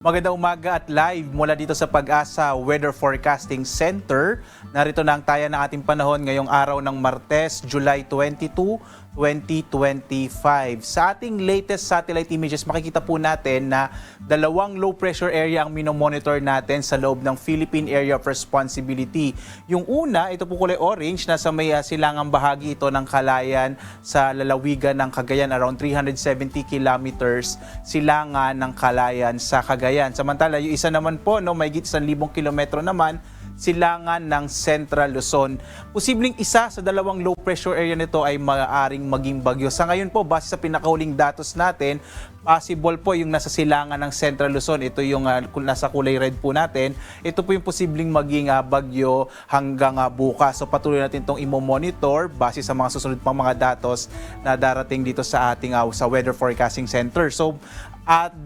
Magandang umaga at live mula dito sa Pag-asa Weather Forecasting Center. Narito na ang taya ng ating panahon ngayong araw ng Martes, July 22, 2025. Sa ating latest satellite images, makikita po natin na dalawang low pressure area ang minomonitor natin sa loob ng Philippine Area of Responsibility. Yung una, ito po kulay orange, nasa may silangang bahagi ito ng Calayan sa lalawigan ng Cagayan, around 370 kilometers silangan ng Calayan sa Cagayan. Samantala, yung isa naman po, mahigit 1,000 kilometro naman, silangan ng Central Luzon. Posibleng isa sa dalawang low pressure area nito ay maaaring maging bagyo. Sa ngayon po, base sa pinakahuling datos natin, possible po yung nasa silangan ng Central Luzon. Ito yung nasa kulay red po natin. Ito po yung posibleng maging bagyo hanggang bukas. So patuloy natin itong imo-monitor base sa mga susunod pang mga datos na darating dito sa ating sa Weather Forecasting Center. So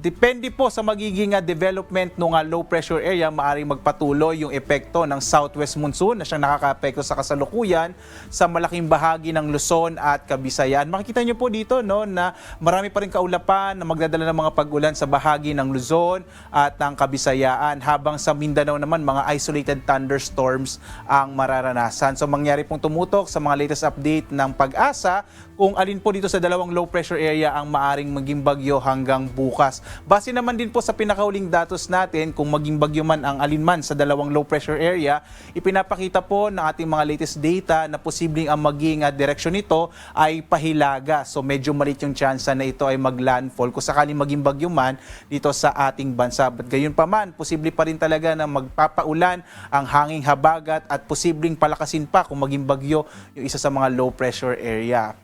depende po sa magiging development ng low pressure area, maaaring magpatuloy yung epekto ng southwest monsoon na siyang nakaka-apekto sa kasalukuyan sa malaking bahagi ng Luzon at Kabisayan. Makikita niyo po dito na marami pa rin kaulapan na magdadala ng mga pag-ulan sa bahagi ng Luzon at ng Kabisayaan, habang sa Mindanao naman mga isolated thunderstorms ang mararanasan. So mangyari pong tumutok sa mga latest update ng Pag-asa kung alin po dito sa dalawang low pressure area ang maaring maging bagyo hanggang bukas. Base naman din po sa pinakahuling datos natin, kung maging bagyo man ang alinman sa dalawang low pressure area, ipinapakita po ng ating mga latest data na posibleng ang maging direksyon nito ay pahilaga. So medyo maliit yung chance na ito ay maglandfall kung sakaling maging bagyo man dito sa ating bansa. But gayon pa man, posible pa rin talaga na magpapaulan ang hanging habagat at posibleng palakasin pa kung maging bagyo yung isa sa mga low pressure area.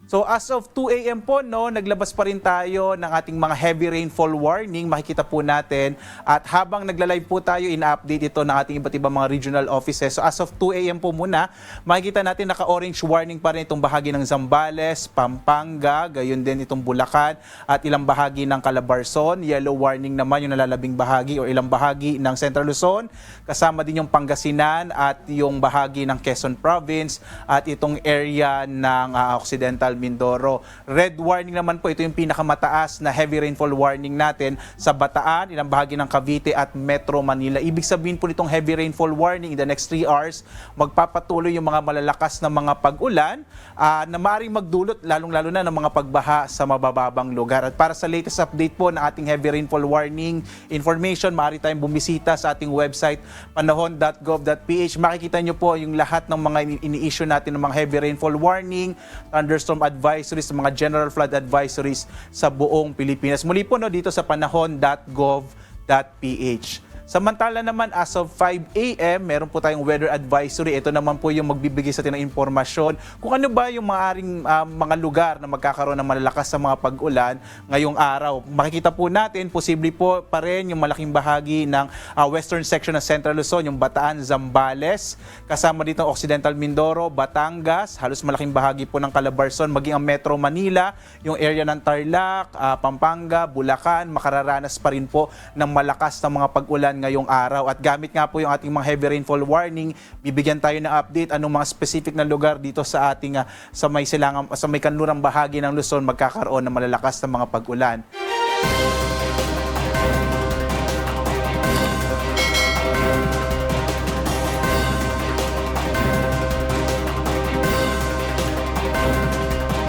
So as of 2 a.m. po, naglabas pa rin tayo ng ating mga heavy rainfall warning. Makikita po natin. At habang nagla-live po tayo, ina-update ito ng ating iba't ibang mga regional offices. So as of 2 a.m. po muna, makikita natin naka-orange warning pa rin itong bahagi ng Zambales, Pampanga, gayon din itong Bulacan, at ilang bahagi ng Calabarzon. Yellow warning naman yung nalalabing bahagi o ilang bahagi ng Central Luzon. Kasama din yung Pangasinan at yung bahagi ng Quezon Province at itong area ng Occidental Mindoro. Red warning naman po, ito yung pinakamataas na heavy rainfall warning natin sa Bataan, ilang bahagi ng Cavite at Metro Manila. Ibig sabihin po nitong heavy rainfall warning in the next 3 hours, magpapatuloy yung mga malalakas na mga pag-ulan na maaaring magdulot lalong-lalo na ng mga pagbaha sa mabababang lugar. At para sa latest update po na ating heavy rainfall warning information, maaari tayong bumisita sa ating website panahon.gov.ph. Makikita nyo po yung lahat ng mga ini-issue natin ng mga heavy rainfall warning, thunderstorm advisories, mga general flood advisories sa buong Pilipinas. Muli po dito sa panahon.gov.ph. Samantala naman, as of 5 a.m., meron po tayong weather advisory. Ito naman po yung magbibigay sa atin ng impormasyon kung ano ba yung maaring mga lugar na magkakaroon ng malalakas sa mga pag-ulan ngayong araw. Makikita po natin, posible po pa rin yung malaking bahagi ng western section ng Central Luzon, yung Bataan, Zambales, kasama dito ang Occidental Mindoro, Batangas, halos malaking bahagi po ng Calabarzon, maging ang Metro Manila, yung area ng Tarlac, Pampanga, Bulacan, makararanas pa rin po ng malakas na mga pag-ulan ngayong araw. At gamit nga po yung ating mga heavy rainfall warning, bibigyan tayo ng update anong mga specific na lugar dito sa ating sa may kanlurang bahagi ng Luzon magkakaroon ng malalakas na mga pag-ulan.